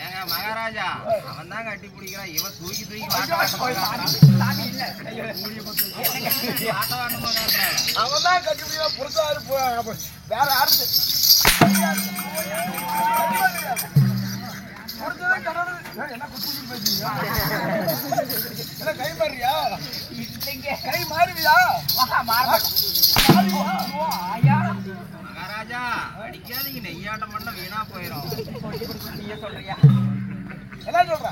ஏங்க மகாராஜா அவன் தான் கட்டி பிடிக்கிறான், இவன் தூக்கி தூக்கி அவன் தான் கட்டி பிடிக்கிறான். புருஷாரு வேற யாரு என்ன குத்தி பேசுறீங்க? என்ன கை மாறியா? கை மாறுவியா? மகாராஜா அடிக்காதீங்க, நெய்யாட்டம் பண்ண வீணா போயிடும். நீங்க சொல்றியா? என்ன சொல்ற?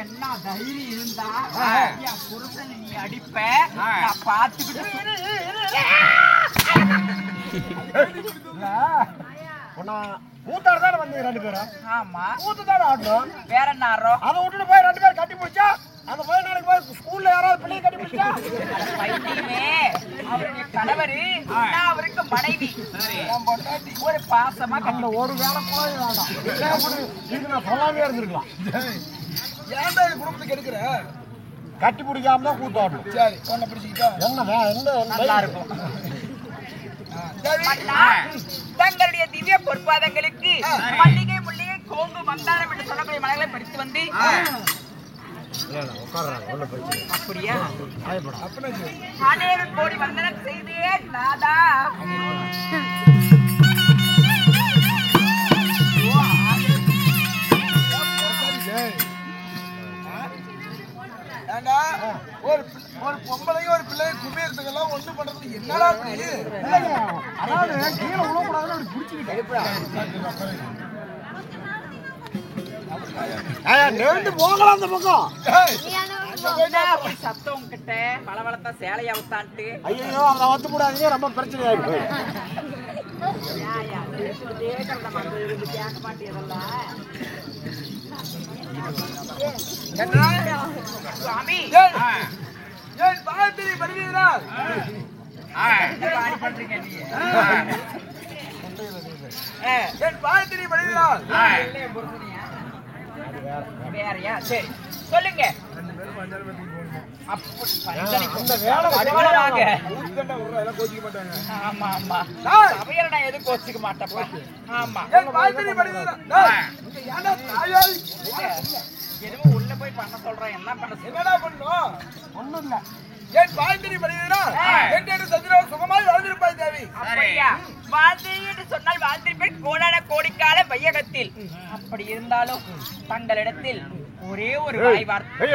என்ன தைரியம் இருந்தா என் புருஷன் நீ அடிப்ப, நான் பாத்துக்கிட்டு கூத்தாடுதான் வந்து 2 பேரும். ஆமா கூத்துதான் ஆடணும். வேற என்ன ஆடுறோம்? அதை விட்டுட்டு போய் 2 பேரும் கட்டி பிடிச்சா அந்த போய் நாளைக்கு போய் ஸ்கூல்ல யாராவது பிள்ளைய கட்டி பிடிச்சா பைத்தியமே, அவருடைய கணவரு, நான் அவருக்கு மனைவி. ஒரு பாசமா கட்டி ஒரு வேலை கூட வேண்டாம். இதுக்கு நான் சொல்லாமே இருந்திருக்கலாம். ஏன்டா இந்த குடும்பத்துக்கு எடுக்கிற? கட்டி பிடிக்காம தான் கூத்தாடணும். சரி சொன்ன பிடிச்சிக்கிட்டா என்ன நல்லா இருக்கும். தங்களுடைய திவ்ய பொற்பாதங்களுக்கு மல்லிகை முல்லிகை கோங்கு மந்தாரம் என்று சொல்லக்கூடிய மலர்களை பறித்து வந்து அப்படியா அநேக கோடி வந்தனம் செய்தே நாதா. ஒரு பொம்பளையும் ஒரு பிள்ளையும் குமியறதுக்கெல்லாம் ஒண்ணு பண்றது என்னடா அப்படி? அதாவது கீழே உழக்கூடாதுன்னு அப்படி பிடிச்சிக்கிட்டேன். நெருந்து போகலாம் அந்த பக்கம். சத்தம் கிட்ட பளபளத்தா சேலையா விட்டான்ட்டு ஐயோ அதை வந்து கூடாதீங்க, ரொம்ப பிரச்சனை ஆயிடும். கேட்க மாட்டேதெல்லாம் சுவாமி ஏன் பாத்திரி வருவீர்கள் பண்றீங்க நீங்க என் பாத்திரி வருவீர்கள் வேறயா சரி சொல்லுங்க ஆமா ஆமா சமையல நான் எதுவும் கோச்சிக்க மாட்டேப்பா ஆமா எதுவும் உள்ள போய் பண்ண சொல்றேன் என்ன பண்ண என்னடா பண்ணும் ஒண்ணும் இல்ல ஏன் பாத்திரி வருவீர்கள் என் சந்திரன் சுகமாய் வாழ்ந்திருப்பாய் தேவி அப்படியா வாழ்ந்தீன்னு சொன்னால் வாழ்ந்திருப்பேன் கோடான கோடிக்கால வையகத்தில் அப்படி இருந்தாலும் தங்களிடத்தில் ஒரே ஒரு வாய் வார்த்தை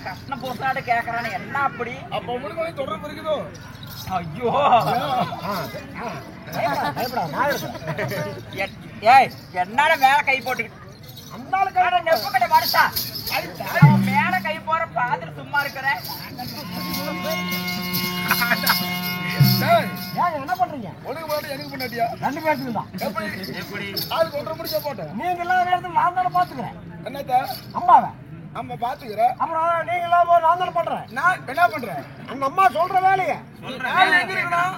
கஷ்டம் போசாடு கேக்குறானு என்ன அப்படி அப்ப உங்களுக்கு தொடர்பு இருக்குதோ ஐயோ ஏய் என்னால மேல கை போட்டுக்கிட்டு அந்த ஆளுக்கான நெப்பக்கடை மனுஷா மேல கை போற பாத்துட்டு சும்மா இருக்கிறேன் என்ன பண்றீங்க உனக்கு போட்டு எனக்கு பண்ணாட்டியா 2 பேருக்கு தான் எப்படி ஆள் கொண்டு முடிச்ச போட்டேன் நீங்க எல்லாம் நேரத்துல நான் தான பாத்துக்கிறேன் என்னத்த அம்மாவை அம்மா பாத்துக்கிற அப்புறம் நீங்க எல்லாம் நான் தான பண்றேன் நான் என்ன பண்றேன் அந்த அம்மா சொல்ற வேலைய நான் எங்க இருக்கணும்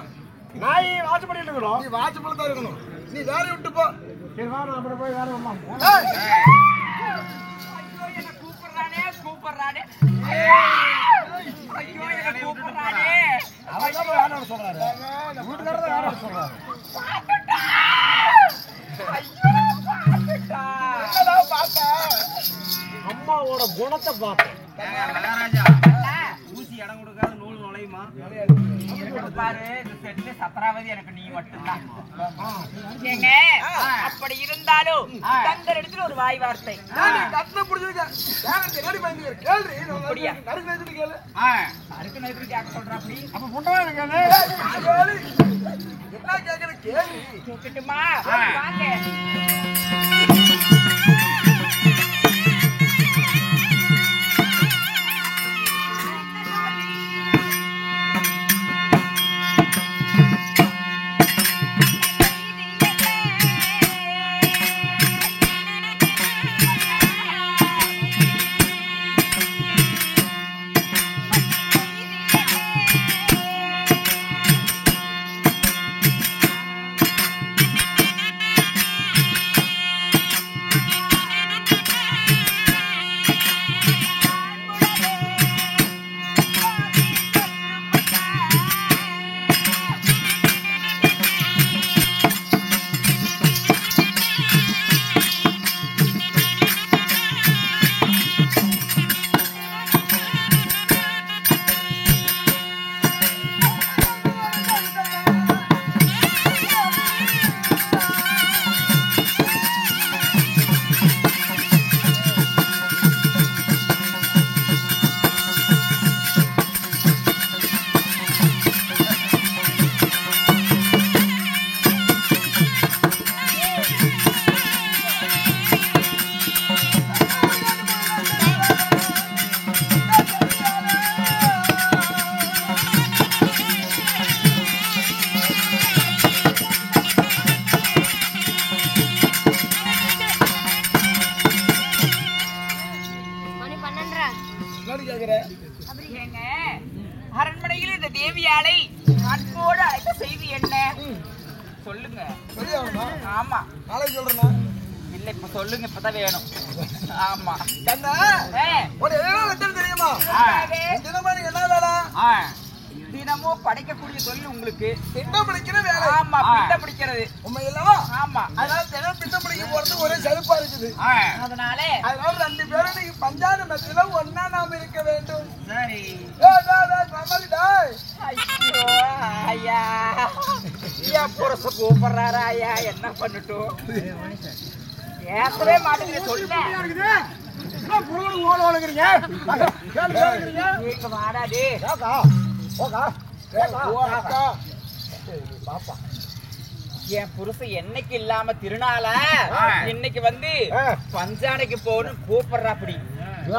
நாய் வாட்ச் பண்ணிட்டு இருக்கணும் நீ வாட்ச் பண்ண தான் இருக்கணும் நீ வேலைய விட்டு போ சரி வா நான் அப்புறம் போய் வேலை அம்மா கூப்பிடுறானே ஐயோ என்ன கூப்பிடுறானே அவன் வேணும் சொல்றாரு வீட்டுக்காரர் தான் வேணும் சொல்றாரு அம்மாவோட குணத்தை பார்த்தேன் மகாராஜா ஊசி இடம் கொடுக்காத நூல் நுழையுமா பாரு இந்த செட்ல சத்ராவதி எனக்கு நீ மட்டும்தான் ஏங்க அப்படி இருந்தாலும் தங்கள் இடத்துல ஒரு வாய் வார்த்தை கட்டணம் புடிச்சிருக்கேன் கேள்வி கேளு அதுக்கு நெருக்கடி கேட்க சொல்ற அப்படி அப்ப முண்டவா என்ன கேக்குற கேள்வி கேட்கட்டுமா வாங்க அரண்மனையில் இந்த தேவியாலை அன்போடு அழைத்த செய்தி என்ன சொல்லுங்க. ஆமா நாளைக்கு சொல்றேன்னா இல்ல இப்ப சொல்லுங்க, இப்பதான் வேணும். ஆமா தெரியுமா தினமும் என்ன வேலை? தினமும் படைக்கக்கூடிய தொழில் உங்களுக்கு. பிண்டம் பிடிக்கிற வேலை. ஆமா, பிண்டம் பிடிக்கிறது உண்மை இல்லவா? ஆமா. அதனால தினம் பிண்டம் பிடிக்க போறது ஒரே செலுப்பா இருக்குது. அதனால ரெண்டு பேரும் நீங்க பஞ்சான மத்தியில ஒன்னா நாம இருக்க வேண்டும். சரி. ஐயோ ஐயா, என் புரச கூப்பிடுறாரா ஐயா, என்ன பண்ணட்டும்? ஏசவே மாட்டேங்குது. சொல்ல வாடாடி என் புருஷன் என்னைக்கு இல்லாம திருநாள இன்னைக்கு வந்து பஞ்சானைக்கு போகணும் கூப்பிடுறா. அப்படி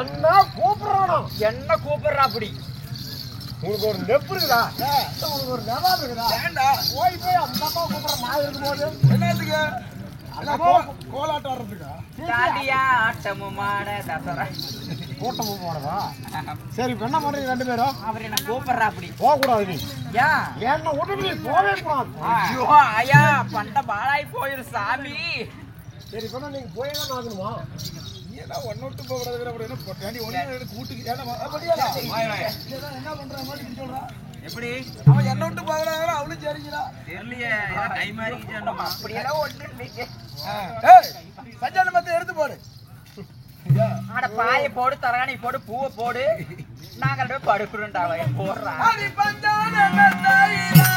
என்ன கூப்பிடுறானா? என்ன கூப்பிடுறா? அப்படி உங்களுக்கு ஒரு நெப்பு இருக்குதா? உங்களுக்கு ஒரு நெவா இருக்குதா? ஏண்டா போய் அந்த அம்மா கூப்பிடுற நான் இருக்கும்போது என்னத்துக்கு கோலாட்டம் ஆடுறதுக்கா? தாண்டியா ஆட்டமும் ஆட தசரா கூட்டமும் போறதா? சரி இப்ப என்ன பண்றீங்க ரெண்டு பேரும்? அவர் என்ன கூப்பிடுறா அப்படி போக கூடாது நீ. ஏன் என்ன விட்டு நீ போவே கூடாது. ஐயோ ஐயா பண்ட பாழாய் போயிரு சாமி. சரி சொன்னா நீங்க போயே தான் ஆகணுமா? ஏன்னா ஒன்னு விட்டு போக கூடாது அப்படி என்ன போட்டாண்டி ஒண்ணு கூட்டுக்கு ஏன்னா அப்படியா என்ன பண்ற மாதிரி சொல்றா? எப்படி அவன் என்ன விட்டு போகறாங்க அவளும் சரிங்களா தெரியலையே கை மாறிக்கிட்டு அப்படியெல்லாம் ஒண்ணு இல்லைங்க. ஏய் சஞ்சான மத்த எடுத்து போடு. ஆட பாயை போடு தராணி போடு பூவை போடு நாங்க ரெண்டு பேரும் படுக்கிறோம்டா போடுறா அடி பஞ்சான மத்தாயிரா